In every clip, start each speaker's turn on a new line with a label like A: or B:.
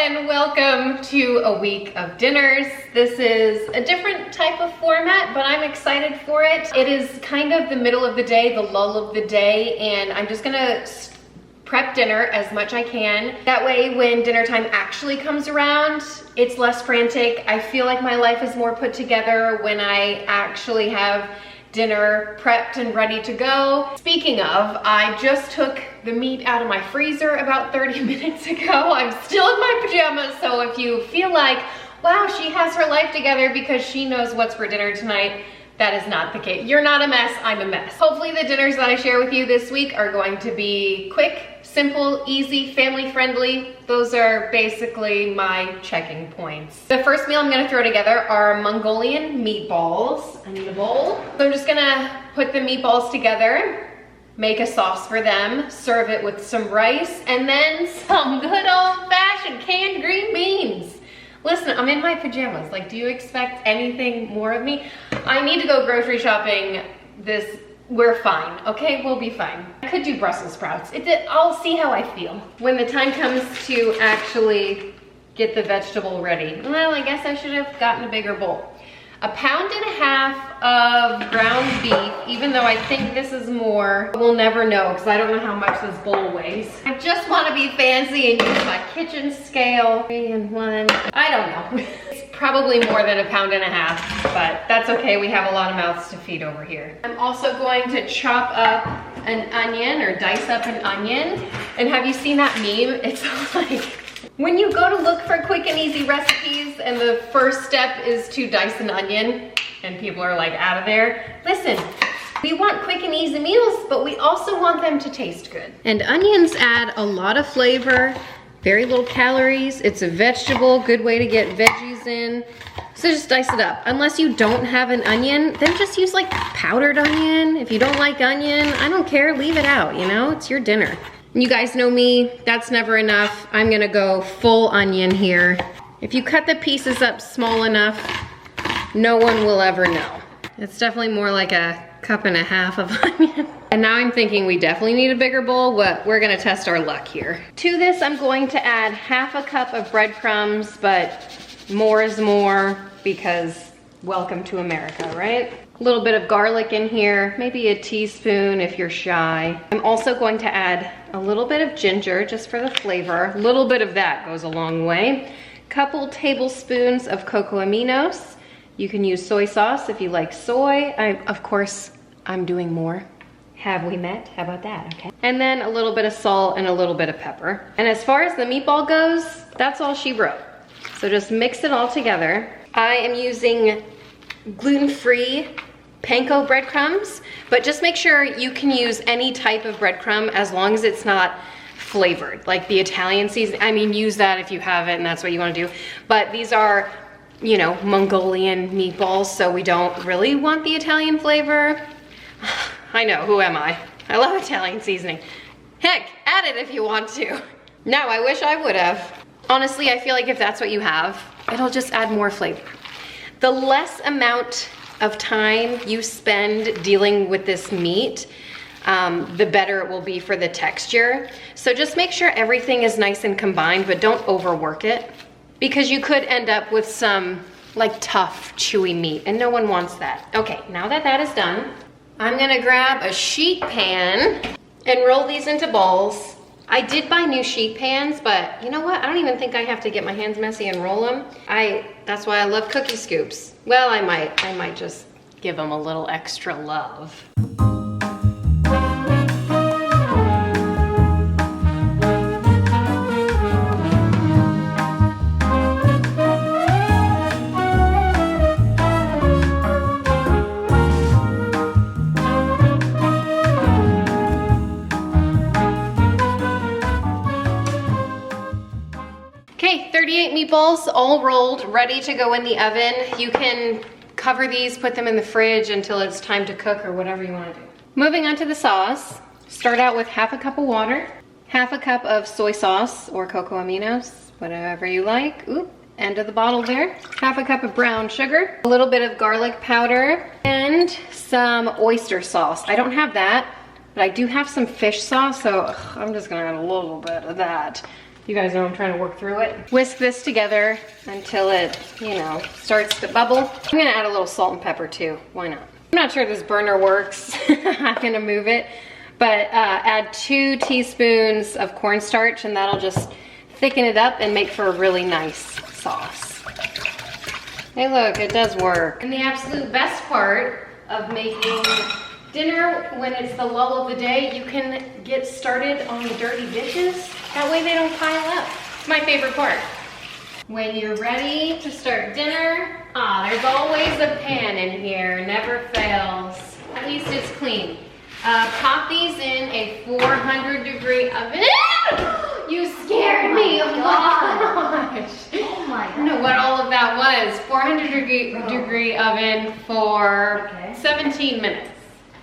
A: and welcome to a week of dinners. This is a different type of format, but I'm excited for it. It is kind of the middle of the day, the lull of the day, and I'm just gonna prep dinner as much I can. That way when dinner time actually comes around, it's less frantic. I feel like my life is more put together when I actually have dinner prepped and ready to go. Speaking of, I just took the meat out of my freezer about 30 minutes ago. I'm still in my pajamas, so if you feel like, wow, she has her life together because she knows what's for dinner tonight, that is not the case. You're not a mess, I'm a mess. Hopefully the dinners that I share with you this week are going to be quick, simple, easy, family friendly. Those are basically my checking points. The first meal I'm gonna throw together are Mongolian meatballs. I need a bowl. So I'm just gonna put the meatballs together, make a sauce for them, serve it with some rice, and then some good old-fashioned canned green beans. Listen, I'm in my pajamas. Like, do you expect anything more of me? I need to go grocery shopping we're fine, okay? We'll be fine. I could do Brussels sprouts. I'll see how I feel. When the time comes to actually get the vegetable ready, well, I guess I should have gotten a bigger bowl. 1.5 pounds of ground beef, even though I think this is more. We'll never know because I don't know how much this bowl weighs. I just want to be fancy and use my kitchen scale. 3 and 1. I don't know. It's probably more than 1.5 pounds, but that's okay. We have a lot of mouths to feed over here. I'm also going to chop up an onion or dice up an onion. And have you seen that meme? It's like, when you go to look for quick and easy recipes and the first step is to dice an onion and people are like out of there. Listen, we want quick and easy meals, but we also want them to taste good. And onions add a lot of flavor, very little calories. It's a vegetable, good way to get veggies in. So just dice it up. Unless you don't have an onion, then just use like powdered onion. If you don't like onion, I don't care, leave it out, you know? It's your dinner. You guys know me, that's never enough. I'm gonna go full onion here. If you cut the pieces up small enough, no one will ever know. It's definitely more like 1.5 cups of onion. And now I'm thinking we definitely need a bigger bowl, but we're gonna test our luck here. To this, I'm going to add 1/2 cup of breadcrumbs, but more is more because welcome to America, right? A little bit of garlic in here, maybe a teaspoon if you're shy. I'm also going to add a little bit of ginger just for the flavor. A little bit of that goes a long way. Couple tablespoons of cocoa aminos. You can use soy sauce if you like soy. Of course, I'm doing more. Have we met? How about that, okay? And then a little bit of salt and a little bit of pepper. And as far as the meatball goes, that's all she wrote. So just mix it all together. I am using gluten-free panko breadcrumbs, but just make sure you can use any type of breadcrumb as long as it's not flavored, like the Italian season. I mean, use that if you have it and that's what you want to do. But these are, you know, Mongolian meatballs, so we don't really want the Italian flavor. I know, who am I? I love Italian seasoning. Heck, add it if you want to. No, I wish I would have. Honestly, I feel like if that's what you have, it'll just add more flavor. The less amount of time you spend dealing with this meat, the better it will be for the texture. So just make sure everything is nice and combined, but don't overwork it because you could end up with some like tough, chewy meat and no one wants that. Okay, now that that is done, I'm gonna grab a sheet pan and roll these into balls. I did buy new sheet pans, but you know what? I don't even think I have to get my hands messy and roll them. That's why I love cookie scoops. Well, I might just give them a little extra love. Okay, 38 meatballs all rolled, ready to go in the oven. You can cover these, put them in the fridge until it's time to cook or whatever you want to do. Moving on to the sauce, start out with 1/2 cup of water, 1/2 cup of soy sauce or cocoa aminos, whatever you like. Oop, end of the bottle there. 1/2 cup of brown sugar, a little bit of garlic powder, and some oyster sauce. I don't have that, but I do have some fish sauce, so I'm just gonna add a little bit of that. You guys know I'm trying to work through it. Whisk this together until it, you know, starts to bubble. I'm gonna add a little salt and pepper too. Why not? I'm not sure this burner works. I'm gonna move it. But add 2 teaspoons of cornstarch and that'll just thicken it up and make for a really nice sauce. Hey look, it does work. And the absolute best part of making dinner when it's the lull of the day, you can get started on the dirty dishes. That way they don't pile up. It's my favorite part. When you're ready to start dinner, there's always a pan in here, never fails. At least it's clean. Pop these in a 400-degree oven. You scared me, oh my gosh.
B: Oh my
A: I don't know what all of that was. 400-degree oven for 17 minutes.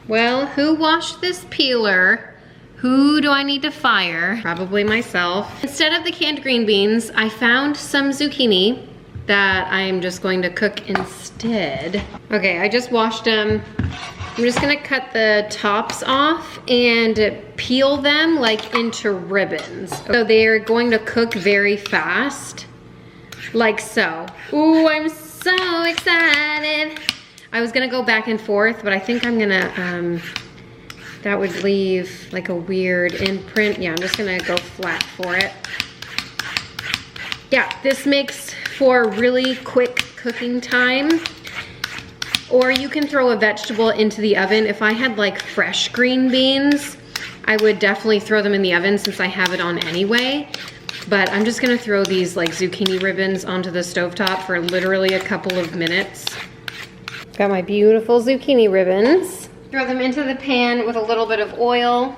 A: Well, who washed this peeler? Who do I need to fire? Probably myself. Instead of the canned green beans, I found some zucchini that I'm just going to cook instead. Okay, I just washed them. I'm just gonna cut the tops off and peel them like into ribbons. So they're going to cook very fast, like so. Ooh, I'm so excited. I was gonna go back and forth, but I think I'm gonna, that would leave like a weird imprint. Yeah, I'm just gonna go flat for it. Yeah, this makes for really quick cooking time. Or you can throw a vegetable into the oven. If I had like fresh green beans, I would definitely throw them in the oven since I have it on anyway. But I'm just gonna throw these like zucchini ribbons onto the stovetop for literally a couple of minutes. Got my beautiful zucchini ribbons. Throw them into the pan with a little bit of oil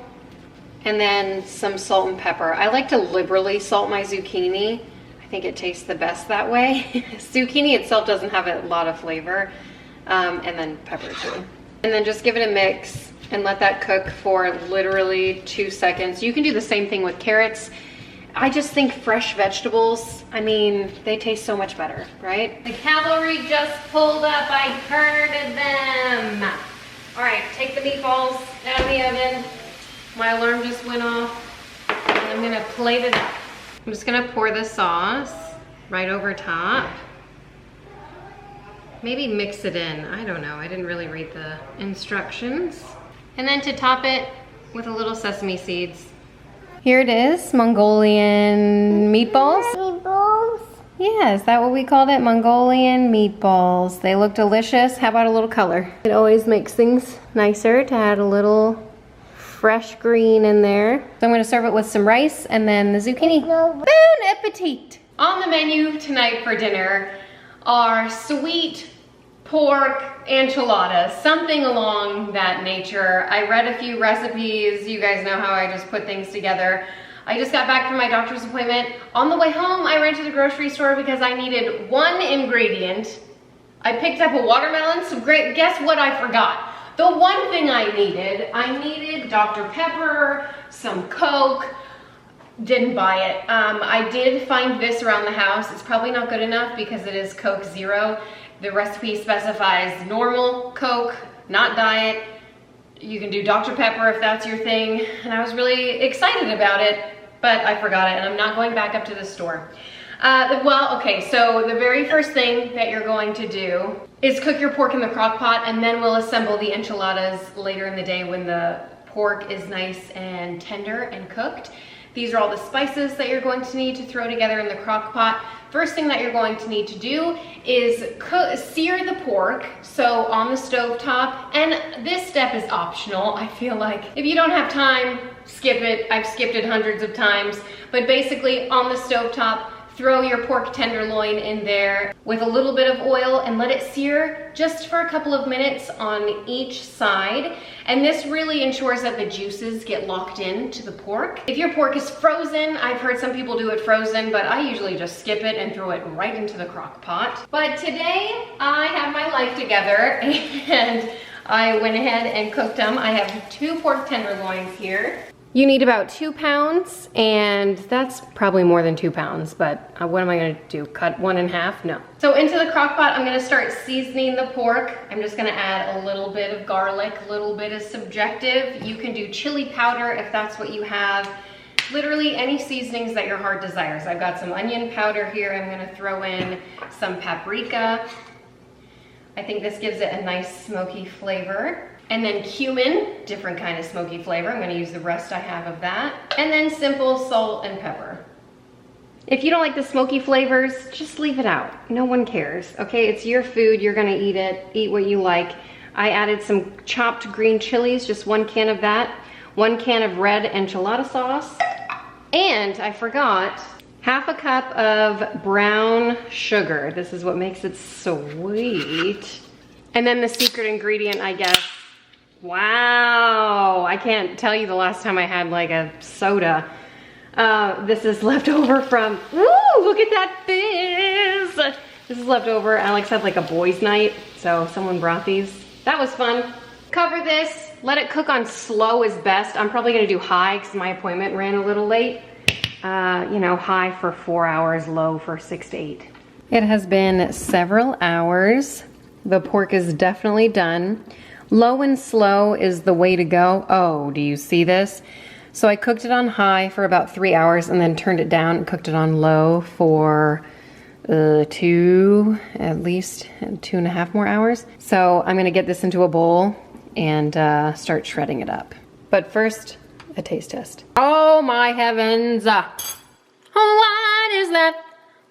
A: and then some salt and pepper. I like to liberally salt my zucchini. I think it tastes the best that way. Zucchini itself doesn't have a lot of flavor. And then pepper too. And then just give it a mix and let that cook for literally 2 seconds. You can do the same thing with carrots. I just think fresh vegetables, I mean, they taste so much better, right? The cavalry just pulled up, I heard them. All right, take the meatballs out of the oven. My alarm just went off. And I'm gonna plate it up. I'm just gonna pour the sauce right over top. Maybe mix it in, I don't know. I didn't really read the instructions. And then to top it with a little sesame seeds. Here it is, Mongolian meatballs.
B: Meatballs?
A: Yeah, is that what we called it? Mongolian meatballs. They look delicious. How about a little color? It always makes things nicer to add a little fresh green in there. So I'm gonna serve it with some rice and then the zucchini. Bon appetit! On the menu tonight for dinner are sweet pork enchiladas, something along that nature. I read a few recipes. You guys know how I just put things together. I just got back from my doctor's appointment. On the way home, I ran to the grocery store because I needed one ingredient. I picked up a watermelon, so great, guess what I forgot? The one thing I needed Dr. Pepper, some Coke. Didn't buy it. I did find this around the house. It's probably not good enough because it is Coke Zero. The recipe specifies normal Coke, not diet. You can do Dr. Pepper if that's your thing. And I was really excited about it, but I forgot it and I'm not going back up to the store. Well, okay, so the very first thing that you're going to do is cook your pork in the crock pot and then we'll assemble the enchiladas later in the day when the pork is nice and tender and cooked. These are all the spices that you're going to need to throw together in the crock pot. First thing that you're going to need to do is sear the pork, so on the stove top, and this step is optional. I feel like if you don't have time, skip it. I've skipped it hundreds of times, but basically on the stove top, throw your pork tenderloin in there with a little bit of oil and let it sear just for a couple of minutes on each side. And this really ensures that the juices get locked into the pork. If your pork is frozen, I've heard some people do it frozen, but I usually just skip it and throw it right into the crock pot. But today I have my life together and I went ahead and cooked them. I have 2 pork tenderloins here. You need about 2 pounds, and that's probably more than 2 pounds, but what am I gonna do? Cut 1 in half? No. So into the crock pot, I'm gonna start seasoning the pork. I'm just gonna add a little bit of garlic, a little bit is subjective. You can do chili powder if that's what you have. literally any seasonings that your heart desires. I've got some onion powder here. I'm gonna throw in some paprika. I think this gives it a nice smoky flavor. And then cumin, different kind of smoky flavor. I'm gonna use the rest I have of that. And then simple salt and pepper. If you don't like the smoky flavors, just leave it out. No one cares, okay? It's your food, you're gonna eat it, eat what you like. I added some chopped green chilies, just 1 can of that, 1 can of red enchilada sauce, and I forgot, half a cup of brown sugar. This is what makes it sweet. And then the secret ingredient, I guess. Wow, I can't tell you the last time I had like a soda. This is leftover from, woo, look at that fizz. This is leftover. Alex had like a boys' night, so someone brought these. That was fun. Cover this, let it cook on slow is best. I'm probably gonna do high because my appointment ran a little late. You know, high for 4 hours, low for 6 to 8. It has been several hours. The pork is definitely done. Low and slow is the way to go. Oh, do you see this? So I cooked it on high for about 3 hours and then turned it down and cooked it on low for at least 2.5 more hours. So I'm gonna get this into a bowl and start shredding it up. But first, a taste test. Oh my heavens! What is that?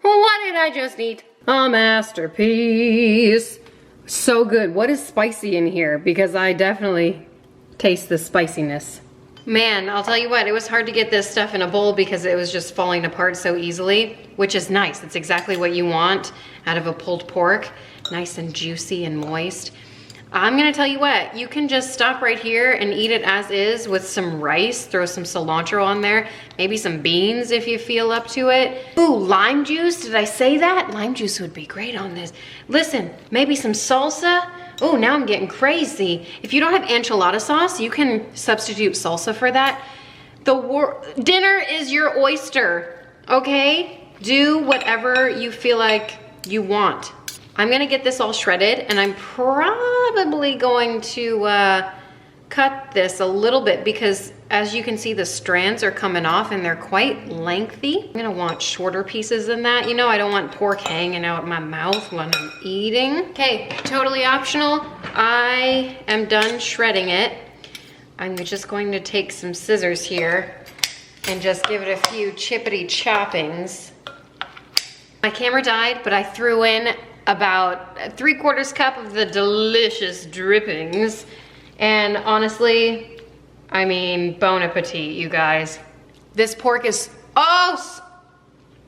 A: What did I just eat? A masterpiece. So good. What is spicy in here? Because I definitely taste the spiciness. Man, I'll tell you what, it was hard to get this stuff in a bowl because it was just falling apart so easily, which is nice. It's exactly what you want out of a pulled pork. Nice and juicy and moist. I'm gonna tell you what, you can just stop right here and eat it as is with some rice, throw some cilantro on there, maybe some beans if you feel up to it. Ooh, lime juice, did I say that? Lime juice would be great on this. Listen, maybe some salsa. Oh, now I'm getting crazy. If you don't have enchilada sauce, you can substitute salsa for that. Dinner is your oyster, okay? Do whatever you feel like you want. I'm gonna get this all shredded and I'm probably going to cut this a little bit because as you can see, the strands are coming off and they're quite lengthy. I'm gonna want shorter pieces than that. You know, I don't want pork hanging out my mouth when I'm eating. Okay, totally optional. I am done shredding it. I'm just going to take some scissors here and just give it a few chippity choppings. My camera died, but I threw in about 3/4 cup of the delicious drippings. And honestly, I mean, bon appetit, you guys. This pork is,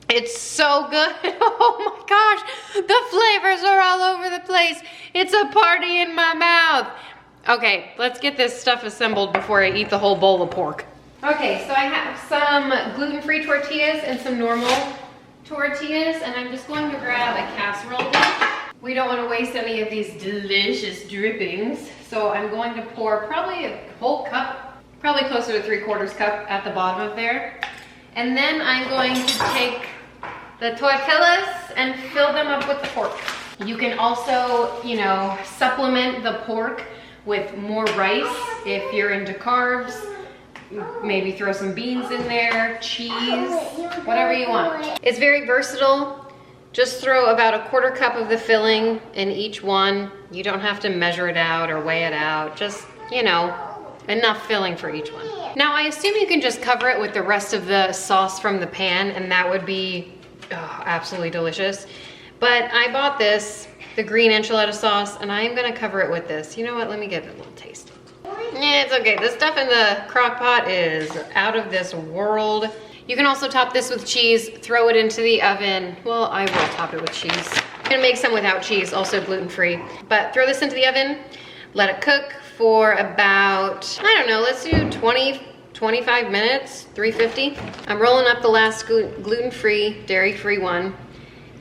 A: it's so good. Oh my gosh, the flavors are all over the place. It's a party in my mouth. Okay, let's get this stuff assembled before I eat the whole bowl of pork. Okay, so I have some gluten-free tortillas and some normal tortillas, and I'm just going to grab a casserole. We don't want to waste any of these delicious drippings, so I'm going to pour probably a whole cup, probably closer to 3/4 cup at the bottom of there. And then I'm going to take the tortillas and fill them up with the pork. You can also, you know, supplement the pork with more rice if you're into carbs. Maybe throw some beans in there, cheese, whatever you want. It's very versatile. Just throw about a 1/4 cup of the filling in each one. You don't have to measure it out or weigh it out. Just, you know, enough filling for each one. Now I assume you can just cover it with the rest of the sauce from the pan and that would be absolutely delicious. But I bought this, the green enchilada sauce, and I'm gonna cover it with this. You know what, let me give it a little taste. Yeah, it's okay. The stuff in the crock pot is out of this world. You can also top this with cheese, throw it into the oven. Well, I will top it with cheese. I'm gonna make some without cheese, also gluten-free. But throw this into the oven, let it cook for about, I don't know, let's do 25 minutes, 350. I'm rolling up the last gluten-free, dairy-free one.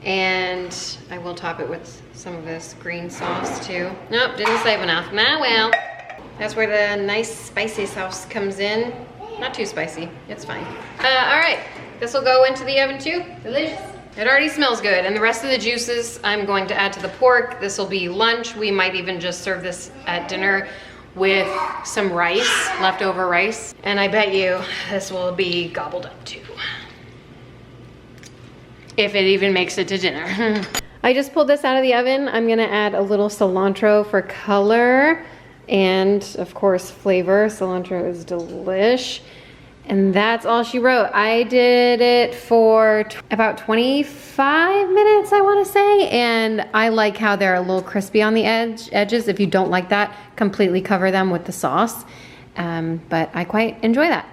A: And I will top it with some of this green sauce too. Nope, didn't save enough. Nah, well. That's where the nice spicy sauce comes in. Not too spicy, it's fine. All right, this will go into the oven too. Delicious. It already smells good. And the rest of the juices I'm going to add to the pork. This will be lunch. We might even just serve this at dinner with some rice, leftover rice. And I bet you this will be gobbled up too. If it even makes it to dinner. I just pulled this out of the oven. I'm gonna add a little cilantro for color and of course flavor. Cilantro is delish. And that's all she wrote. I did it for about 25 minutes, I wanna say. And I like how they're a little crispy on the edges. If you don't like that, completely cover them with the sauce. But I quite enjoy that.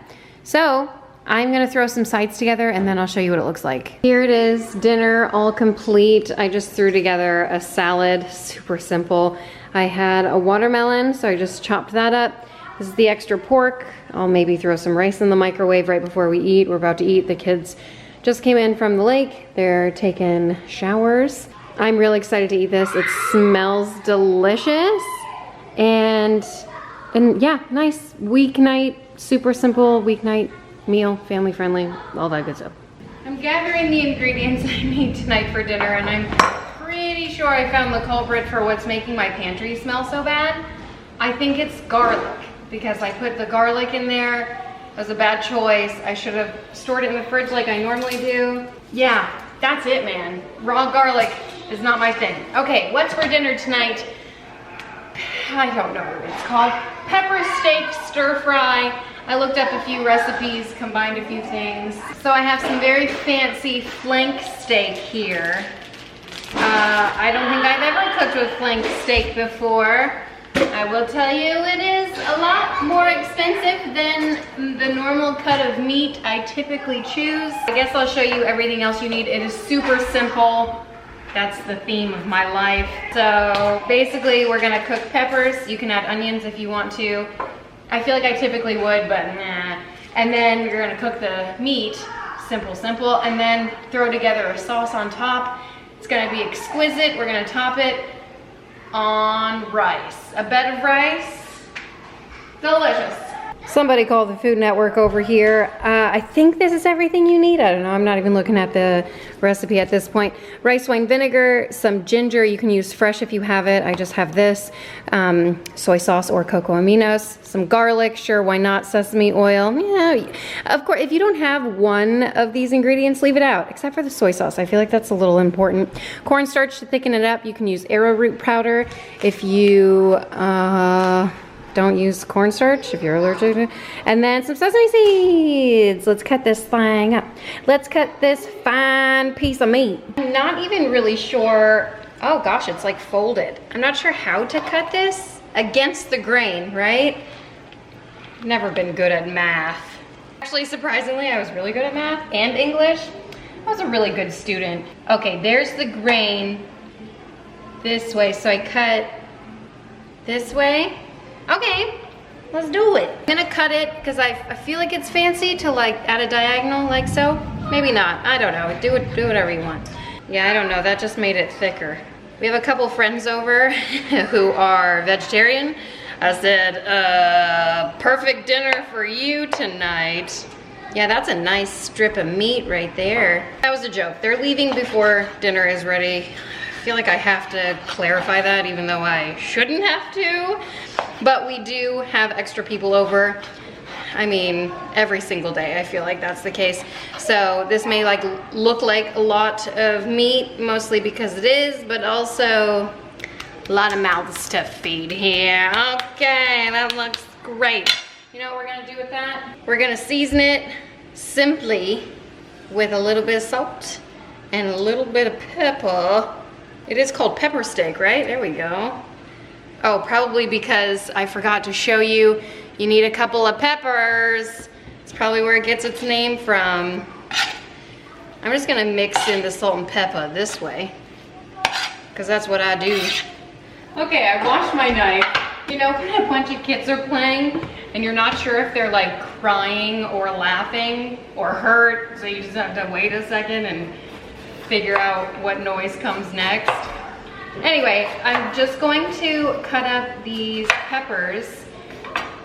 A: So I'm gonna throw some sides together and then I'll show you what it looks like. Here it is, dinner all complete. I just threw together a salad, super simple. I had a watermelon, so I just chopped that up. This is the extra pork. I'll maybe throw some rice in the microwave right before we eat. We're about to eat. The kids just came in from the lake. They're taking showers. I'm really excited to eat this. It smells delicious. And yeah, nice weeknight, super simple weeknight meal, family friendly, all that good stuff. I'm gathering the ingredients I need tonight for dinner, and I'm pretty sure I found the culprit for what's making my pantry smell so bad. I think it's garlic, because I put the garlic in there. It was a bad choice. I should have stored it in the fridge like I normally do. Yeah, that's it, man. Raw garlic is not my thing. Okay, what's for dinner tonight? I don't know what it's called. Pepper steak stir fry. I looked up a few recipes, combined a few things. So I have some very fancy flank steak here. I don't think I've ever cooked with flank steak before. I will tell you it is a lot more expensive than the normal cut of meat I typically choose. I guess I'll show you everything else you need. It is super simple. That's the theme of my life. So basically we're gonna cook peppers. You can add onions if you want to. I feel like I typically would, but nah. And then you're gonna cook the meat, simple, and then throw together a sauce on top. It's gonna be exquisite. We're gonna top it on rice. A bed of rice, delicious. Somebody called the Food Network over here. I think this is everything you need. I don't know, I'm not even looking at the recipe at this point. Rice wine vinegar, some ginger, you can use fresh if you have it. I just have this. Soy sauce or cocoa aminos, some garlic, sure, why not? Sesame oil, yeah. Of course, if you don't have one of these ingredients, leave it out, except for the soy sauce. I feel like that's a little important. Cornstarch to thicken it up, you can use arrowroot powder. If you, don't use cornstarch if you're allergic to it. And then some sesame seeds. Let's cut this thing up. Let's cut this fine piece of meat. I'm not even really sure, oh gosh, it's like folded. I'm not sure how to cut this against the grain, right? Never been good at math. Actually, surprisingly, I was really good at math and English. I was a really good student. Okay, there's the grain this way, so I cut this way. Okay, let's do it. I'm gonna cut it because I feel like it's fancy to like add a diagonal like so. Maybe not, I don't know, do whatever you want. Yeah, I don't know, that just made it thicker. We have a couple friends over who are vegetarian. I said, perfect dinner for you tonight. Yeah, that's a nice strip of meat right there. That was a joke. They're leaving before dinner is ready. I feel like I have to clarify that even though I shouldn't have to. But we do have extra people over. I mean, every single day I feel like that's the case. So this may like look like a lot of meat, mostly because it is, but also a lot of mouths to feed here. Okay, that looks great. You know what we're gonna do with that? We're gonna season it simply with a little bit of salt and a little bit of pepper. It is called pepper steak, right? There we go. Oh, probably because I forgot to show you, you need a couple of peppers. It's probably where it gets its name from. I'm just gonna mix in the salt and pepper this way, because that's what I do. Okay, I washed my knife. You know when a bunch of kids are playing and you're not sure if they're like crying or laughing or hurt, so you just have to wait a second and figure out what noise comes next. Anyway, I'm just going to cut up these peppers.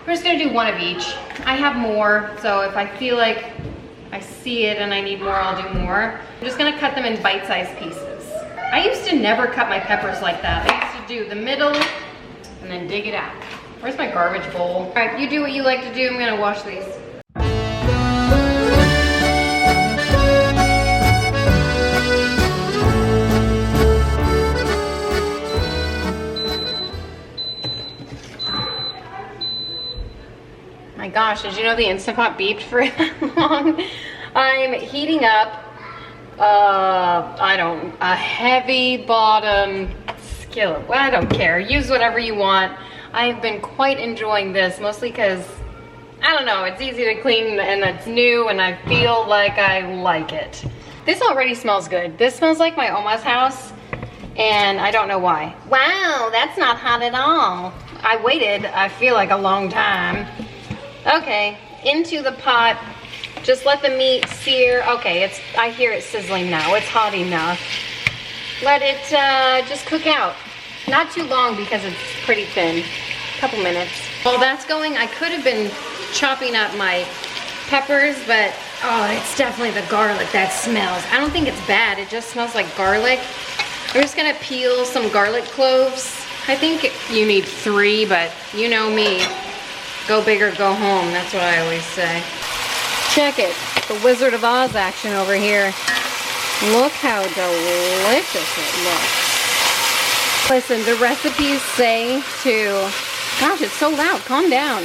A: We're just gonna do one of each. I have more, so if I feel like I see it and I need more, I'll do more. I'm just gonna cut them in bite-sized pieces. I used to never cut my peppers like that. I used to do the middle and then dig it out. Where's my garbage bowl? All right, you do what you like to do. I'm gonna wash these. My gosh, did you know the Instant Pot beeped for that long? I'm heating up a heavy bottom skillet. Well, I don't care. Use whatever you want. I've been quite enjoying this, mostly because, I don't know, it's easy to clean and it's new and I feel like I like it. This already smells good. This smells like my Oma's house and I don't know why. Wow, that's not hot at all. I waited, I feel like a long time. Okay, into the pot. Just let the meat sear. Okay, I hear it sizzling now. It's hot enough. Let it just cook out. Not too long because it's pretty thin. A couple minutes. While that's going, I could have been chopping up my peppers, but oh, it's definitely the garlic that smells. I don't think it's bad. It just smells like garlic. I'm just gonna peel some garlic cloves. I think you need 3, but you know me. Go big or go home. That's what I always say. Check it, the Wizard of Oz action over here. Look how delicious it looks. Listen, the recipes say to, gosh, it's so loud, calm down.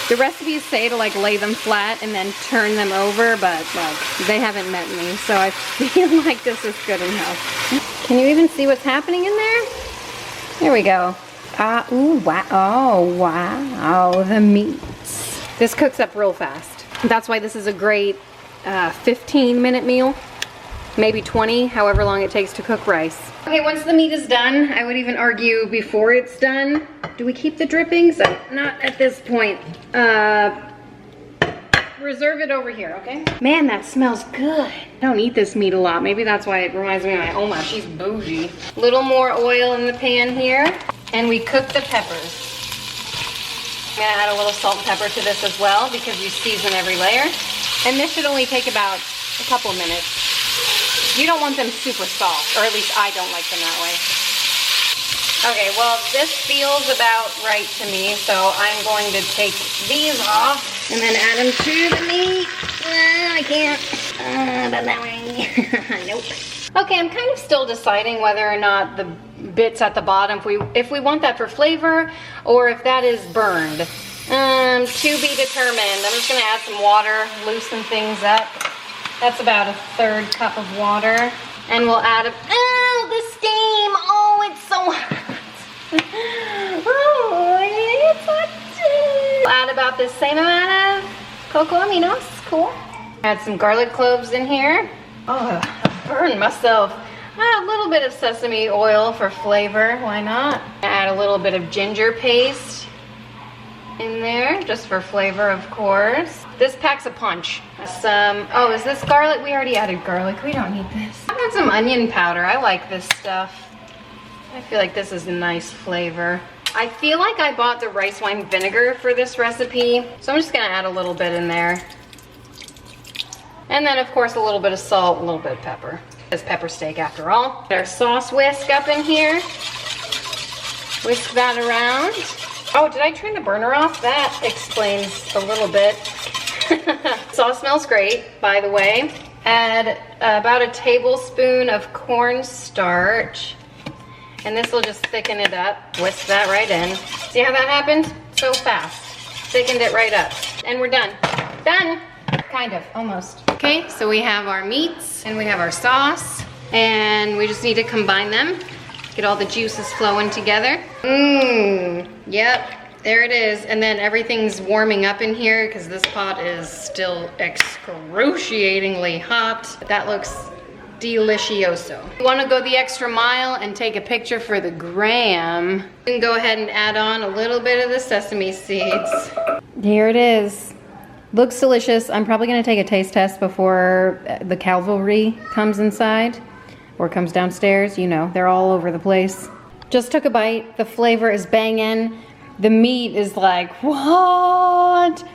A: The recipes say to like lay them flat and then turn them over, but like they haven't met me, so I feel like this is good enough. Can you even see what's happening in there? There we go. Ooh, wow, oh, wow, the meats. This cooks up real fast. That's why this is a great 15-minute meal, maybe 20, however long it takes to cook rice. Okay, once the meat is done, I would even argue before it's done, do we keep the drippings? Not at this point. Reserve it over here, okay? Man, that smells good. I don't eat this meat a lot. Maybe that's why it reminds me of my Oma. She's bougie. Little more oil in the pan here, and we cook the peppers. I'm gonna add a little salt and pepper to this as well because you season every layer. And this should only take about a couple of minutes. You don't want them super soft, or at least I don't like them that way. Okay, well, this feels about right to me, so I'm going to take these off and then add them to the meat. I can't, but that way, nope. Okay, I'm kind of still deciding whether or not the bits at the bottom, if we want that for flavor, or if that is burned. To be determined. I'm just gonna add some water, loosen things up. That's about 1/3 cup of water. And we'll add oh, the steam! Oh, it's so hot. Oh, it's hot. We'll add about the same amount of cocoa aminos, cool. Add some garlic cloves in here. Oh, I burned myself. Add a little bit of sesame oil for flavor, why not? Add a little bit of ginger paste in there, just for flavor, of course. This packs a punch. Oh, is this garlic? We already added garlic, we don't need this. I've got some onion powder, I like this stuff. I feel like this is a nice flavor. I feel like I bought the rice wine vinegar for this recipe, so I'm just gonna add a little bit in there. And then of course a little bit of salt, a little bit of pepper. It's pepper steak after all. Get our sauce whisk up in here. Whisk that around. Oh, did I turn the burner off? That explains a little bit. Sauce smells great, by the way. Add about a tablespoon of cornstarch. And this will just thicken it up. Whisk that right in. See how that happened? So fast. Thickened it right up. And we're done. Done! Kind of, almost. Okay, so we have our meats and we have our sauce. And we just need to combine them. Get all the juices flowing together. Yep, there it is. And then everything's warming up in here because this pot is still excruciatingly hot. That looks delicioso. If you want to go the extra mile and take a picture for the gram, you can go ahead and add on a little bit of the sesame seeds. Here it is. Looks delicious. I'm probably going to take a taste test before the cavalry comes inside or comes downstairs. You know, they're all over the place. Just took a bite. The flavor is banging. The meat is like, what?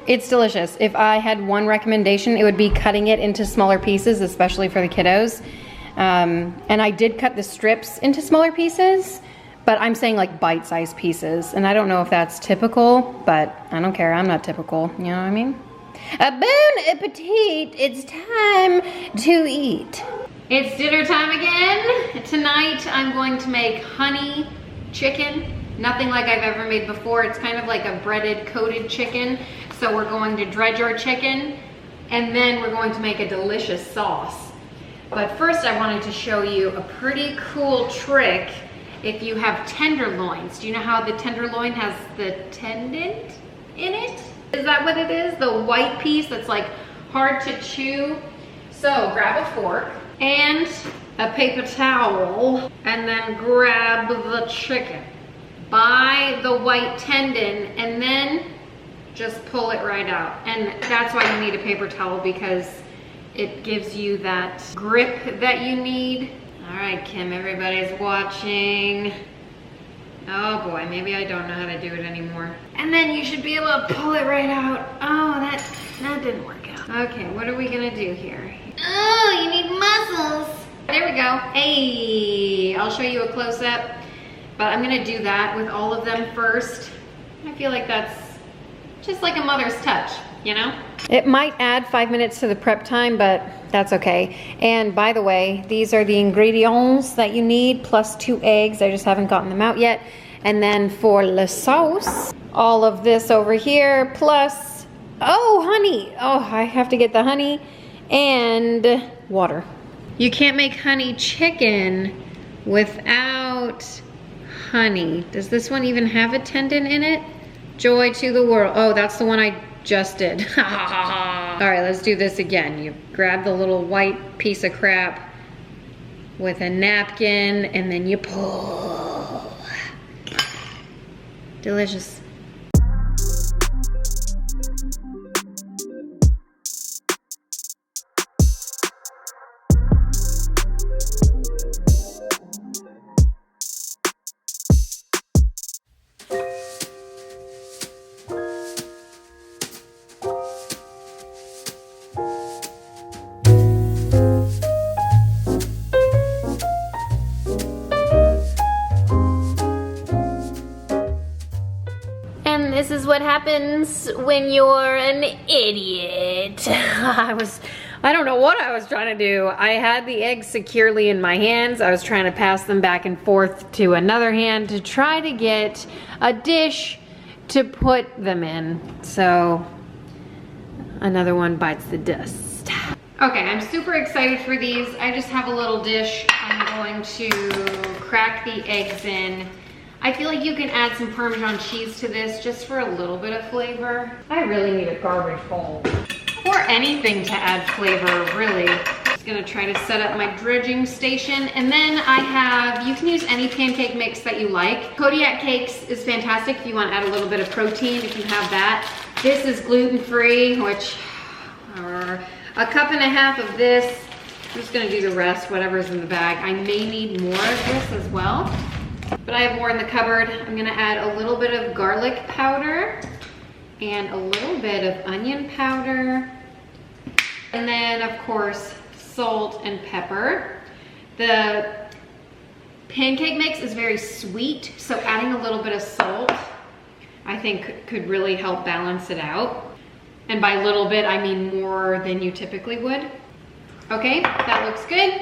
A: It's delicious. If I had one recommendation, it would be cutting it into smaller pieces, especially for the kiddos. And I did cut the strips into smaller pieces, But I'm saying like bite-sized pieces. And I don't know if that's typical, but I don't care. I'm not typical. You know what I mean? A bon appetit. It's time to eat. It's dinner time again. Tonight I'm going to make honey chicken. Nothing like I've ever made before. It's kind of like a breaded, coated chicken. So we're going to dredge our chicken, and then we're going to make a delicious sauce. But first I wanted to show you a pretty cool trick if you have tenderloins. Do you know how the tenderloin has the tendon in it? Is that what it is? The white piece that's like hard to chew? So grab a fork and a paper towel, and then grab the chicken by the white tendon, and then just pull it right out. And that's why you need a paper towel, because it gives you that grip that you need. All right, Kim, everybody's watching. Oh boy, maybe I don't know how to do it anymore. And then you should be able to pull it right out. Oh, that didn't work out. Okay, what are we gonna do here? Oh, you need muscles. There we go. Hey, I'll show you a close-up, but I'm gonna do that with all of them first. I feel like that's just like a mother's touch, you know? It might add 5 minutes to the prep time, but that's okay. And by the way, these are the ingredients that you need, plus 2 eggs. I just haven't gotten them out yet. And then for the sauce, all of this over here, plus, oh, honey. Oh, I have to get the honey and water. You can't make honey chicken without honey. Does this one even have a tendon in it? Joy to the world. Oh, that's the one I just did. All right, let's do this again. You grab the little white piece of crap with a napkin, and then you pull. Delicious. This is what happens when you're an idiot. I don't know what I was trying to do. I had the eggs securely in my hands. I was trying to pass them back and forth to another hand to try to get a dish to put them in. So another one bites the dust. Okay, I'm super excited for these. I just have a little dish. I'm going to crack the eggs in. I feel like you can add some Parmesan cheese to this just for a little bit of flavor. I really need a garbage bowl. Or anything to add flavor, really. Just gonna try to set up my dredging station. And then I have, you can use any pancake mix that you like. Kodiak cakes is fantastic if you want to add a little bit of protein, if you have that. This is gluten-free, which, a 1.5 cups of this. I'm just gonna do the rest, whatever's in the bag. I may need more of this as well, but I have more in the cupboard. I'm gonna add a little bit of garlic powder and a little bit of onion powder. And then of course, salt and pepper. The pancake mix is very sweet, so adding a little bit of salt, I think could really help balance it out. And by little bit, I mean more than you typically would. Okay, that looks good.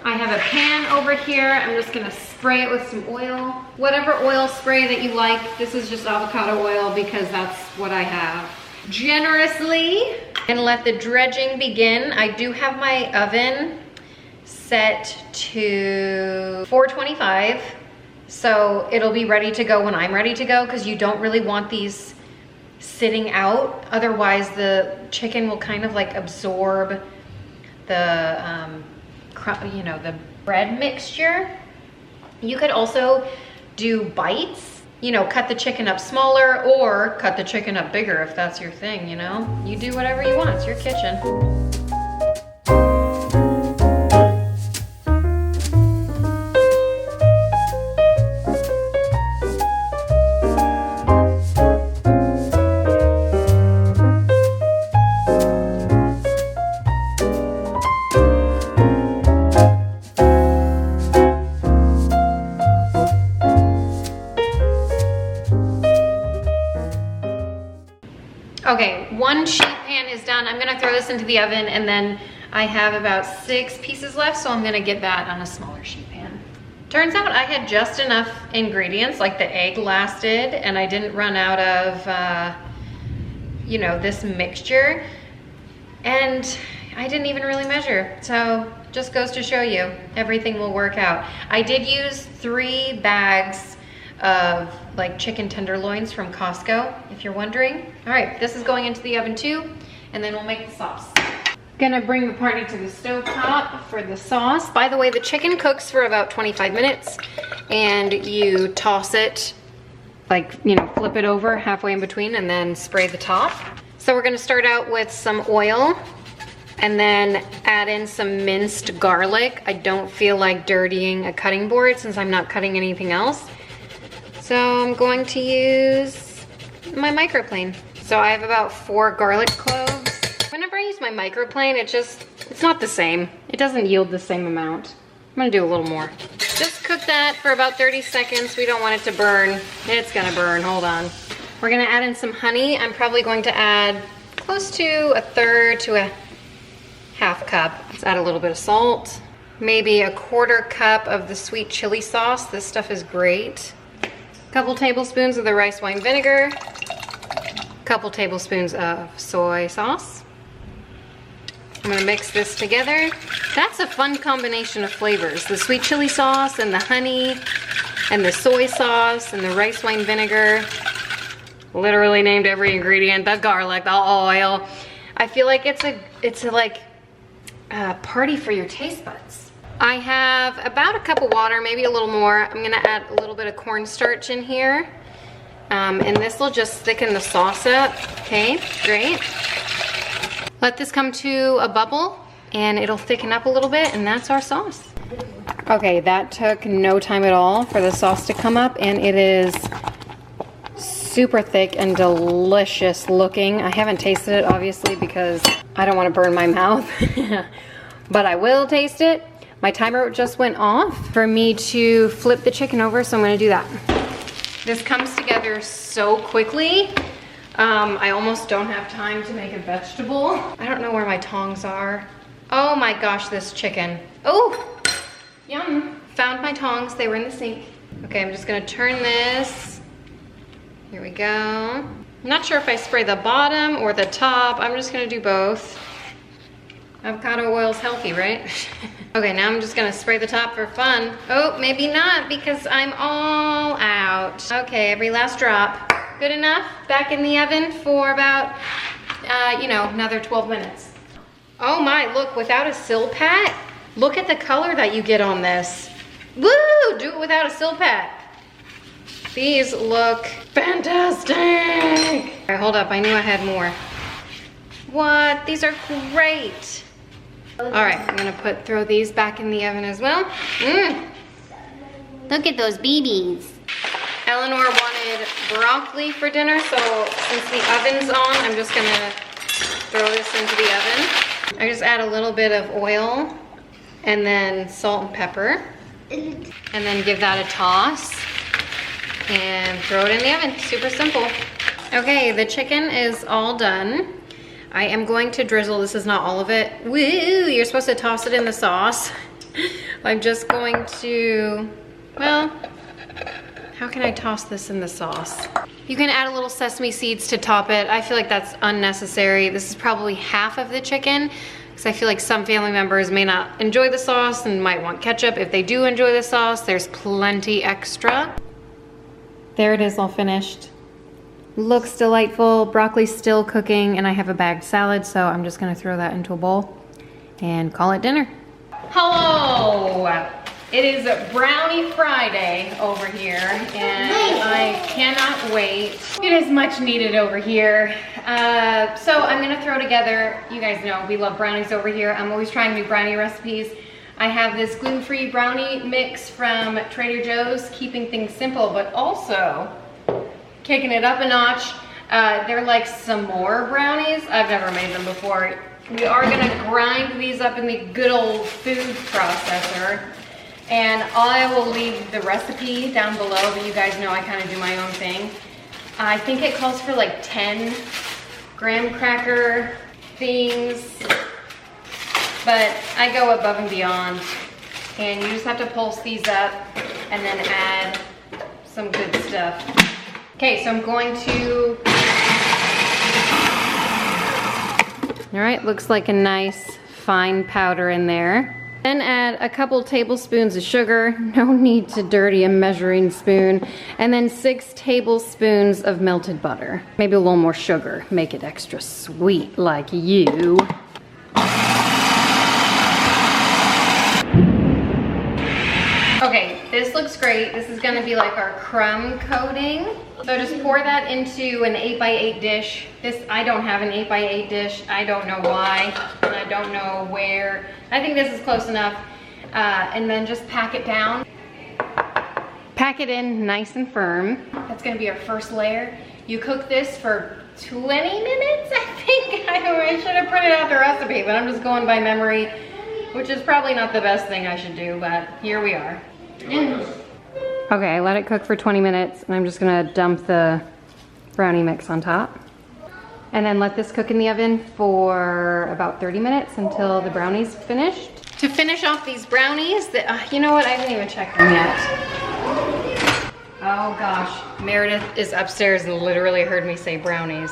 A: I have a pan over here. I'm just gonna spray it with some oil. Whatever oil spray that you like. This is just avocado oil because that's what I have. Generously, and let the dredging begin. I do have my oven set to 425, so it'll be ready to go when I'm ready to go, because you don't really want these sitting out. Otherwise, the chicken will kind of like absorb the you know, the bread mixture. You could also do bites, you know, cut the chicken up smaller or cut the chicken up bigger if that's your thing, you know? You do whatever you want, it's your kitchen. this into the oven, and then I have about 6 pieces left, so I'm gonna get that on a smaller sheet pan. Turns out I had just enough ingredients, like the egg lasted, and I didn't run out of, you know, this mixture. And I didn't even really measure. So just goes to show you, everything will work out. I did use 3 bags of like chicken tenderloins from Costco, if you're wondering. All right, this is going into the oven too, and then we'll make the sauce. Gonna bring the party to the stove top for the sauce. By the way, the chicken cooks for about 25 minutes, and you toss it, like, you know, flip it over halfway in between and then spray the top. So we're gonna start out with some oil and then add in some minced garlic. I don't feel like dirtying a cutting board since I'm not cutting anything else. So I'm going to use my microplane. So I have about 4 garlic cloves. Whenever I use my microplane, it's not the same. It doesn't yield the same amount. I'm gonna do a little more. Just cook that for about 30 seconds. We don't want it to burn. It's gonna burn, hold on. We're gonna add in some honey. I'm probably going to add close to 1/3 to a 1/2 cup. Let's add a little bit of salt. Maybe 1/4 cup of the sweet chili sauce. This stuff is great. A couple tablespoons of the rice wine vinegar. A couple tablespoons of soy sauce. I'm gonna mix this together. That's a fun combination of flavors. The sweet chili sauce and the honey and the soy sauce and the rice wine vinegar. Literally named every ingredient, the garlic, the oil. I feel like it's a party for your taste buds. I have about a cup of water, maybe a little more. I'm gonna add a little bit of cornstarch in here. And this will just thicken the sauce up. Okay, great. Let this come to a bubble and it'll thicken up a little bit, and that's our sauce. Okay, that took no time at all for the sauce to come up, and it is super thick and delicious looking. I haven't tasted it obviously because I don't want to burn my mouth, but I will taste it. My timer just went off for me to flip the chicken over, so I'm gonna do that. This comes together so quickly. I almost don't have time to make a vegetable. I don't know where my tongs are. Oh my gosh, this chicken. Oh, yum. Found my tongs, they were in the sink. Okay, I'm just gonna turn this. Here we go. I'm not sure if I spray the bottom or the top. I'm just gonna do both. Avocado oil's healthy, right? Okay, now I'm just gonna spray the top for fun. Oh, maybe not because I'm all out. Okay, every last drop. Good enough. Back in the oven for about, you know, another 12 minutes. Oh my, look, without a silpat, look at the color that you get on this. Woo, do it without a silpat. These look fantastic. All right, hold up, I knew I had more. What, these are great. All right, I'm gonna throw these back in the oven as well. Look at those BBs. Eleanor wanted broccoli for dinner, so since the oven's on, I'm just gonna throw this into the oven. I just add a little bit of oil and then salt and pepper, and then give that a toss and throw it in the oven. Super simple. Okay, the chicken is all done. I am going to drizzle, this is not all of it. Woo, you're supposed to toss it in the sauce. I'm just going to, well, how can I toss this in the sauce? You can add a little sesame seeds to top it. I feel like that's unnecessary. This is probably half of the chicken because I feel like some family members may not enjoy the sauce and might want ketchup. If they do enjoy the sauce, there's plenty extra. There it is, all finished. Looks delightful. Broccoli's still cooking, and I have a bagged salad, so I'm just gonna throw that into a bowl and call it dinner. Hello! It is Brownie Friday over here, and I cannot wait. It is much needed over here. So I'm gonna throw together, you guys know we love brownies over here. I'm always trying new brownie recipes. I have this gluten-free brownie mix from Trader Joe's, keeping things simple, but also kicking it up a notch. They're like some more brownies. I've never made them before. We are gonna grind these up in the good old food processor. And I will leave the recipe down below, but you guys know I kind of do my own thing. I think it calls for like 10 graham cracker things, but I go above and beyond. And you just have to pulse these up and then add some good stuff. Okay, so I'm going to... All right, looks like a nice fine powder in there. Then add a couple tablespoons of sugar. No need to dirty a measuring spoon. And then 6 tablespoons of melted butter. Maybe a little more sugar. Make it extra sweet like you. Okay, this looks great. This is gonna be like our crumb coating. So just pour that into an 8x8 dish. I don't have an 8x8 dish. I don't know why, and I don't know where. I think this is close enough. And then just pack it down. Pack it in nice and firm. That's gonna be our first layer. You cook this for 20 minutes, I think. I should have printed out the recipe, but I'm just going by memory, which is probably not the best thing I should do, but here we are. Okay, I let it cook for 20 minutes, and I'm just gonna dump the brownie mix on top. And then let this cook in the oven for about 30 minutes until the brownie's finished. To finish off these brownies, you know what, I haven't even checked them yet. Oh gosh, Meredith is upstairs and literally heard me say brownies.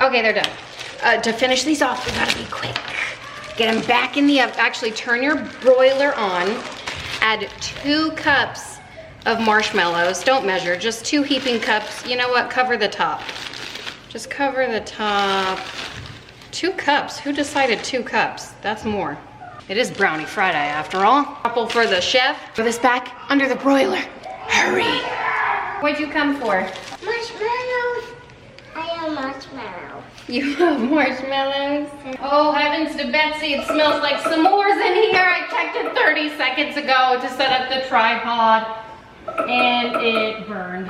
A: Okay, they're done. To finish these off, we gotta be quick. Get them back in the oven. Actually, turn your broiler on. Add 2 cups of marshmallows. Don't measure, just 2 heaping cups. You know what, cover the top. Just cover the top. 2 cups, who decided 2 cups? That's more. It is Brownie Friday after all. Couple for the chef. Throw this back under the broiler. Hurry. What'd you come for?
B: Marshmallows. I have marshmallows.
A: You have marshmallows? Oh, heavens to Betsy, it smells like s'mores in here. I checked it 30 seconds ago to set up the tripod, and it burned.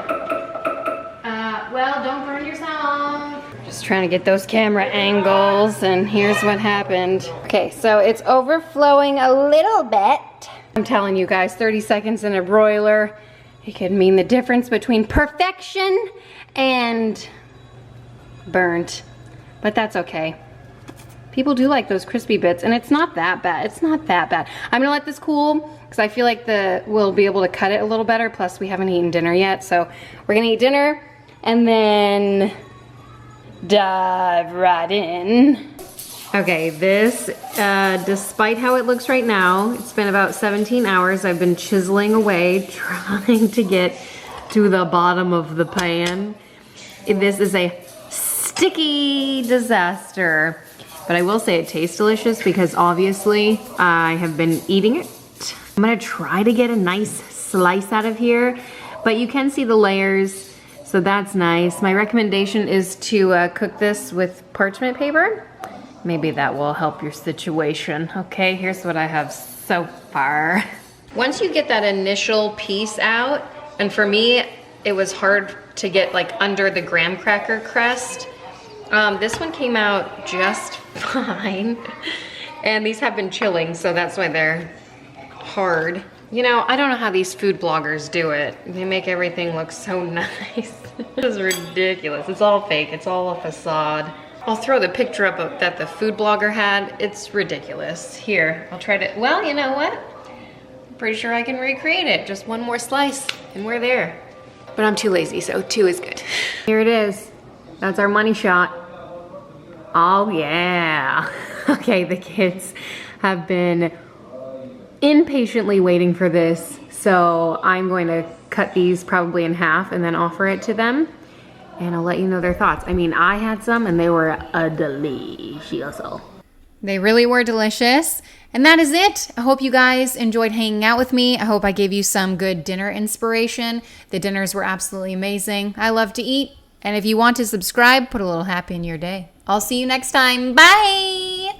A: Well, don't burn yourself. Just trying to get those camera angles, and here's what happened. Okay, so it's overflowing a little bit. I'm telling you guys, 30 seconds in a broiler, it could mean the difference between perfection and burnt. But that's okay. People do like those crispy bits, and it's not that bad. It's not that bad. I'm gonna let this cool because I feel like we'll be able to cut it a little better. Plus, we haven't eaten dinner yet, so we're gonna eat dinner and then dive right in. Okay, this, despite how it looks right now, it's been about 17 hours. I've been chiseling away, trying to get to the bottom of the pan. This is a sticky disaster, but I will say it tastes delicious because obviously I have been eating it. I'm gonna try to get a nice slice out of here, but you can see the layers, so that's nice. My recommendation is to cook this with parchment paper. Maybe that will help your situation. Okay, here's what I have so far. Once you get that initial piece out, and for me, it was hard to get like under the graham cracker crust. This one came out just fine. And these have been chilling, so that's why they're hard. You know, I don't know how these food bloggers do it. They make everything look so nice. This is ridiculous. It's all fake, it's all a facade. I'll throw the picture up that the food blogger had. It's ridiculous. Here, I'll try to, well, you know what? I'm pretty sure I can recreate it. Just one more slice and we're there. But I'm too lazy, so 2 is good. Here it is. That's our money shot. Oh yeah. Okay, the kids have been impatiently waiting for this, so I'm going to cut these probably in half and then offer it to them, and I'll let you know their thoughts. I mean, I had some and they were delicioso. They really were delicious. And that is it. I hope you guys enjoyed hanging out with me. I hope I gave you some good dinner inspiration. The dinners were absolutely amazing. I love to eat. And if you want to subscribe, put a little happy in your day. I'll see you next time. Bye!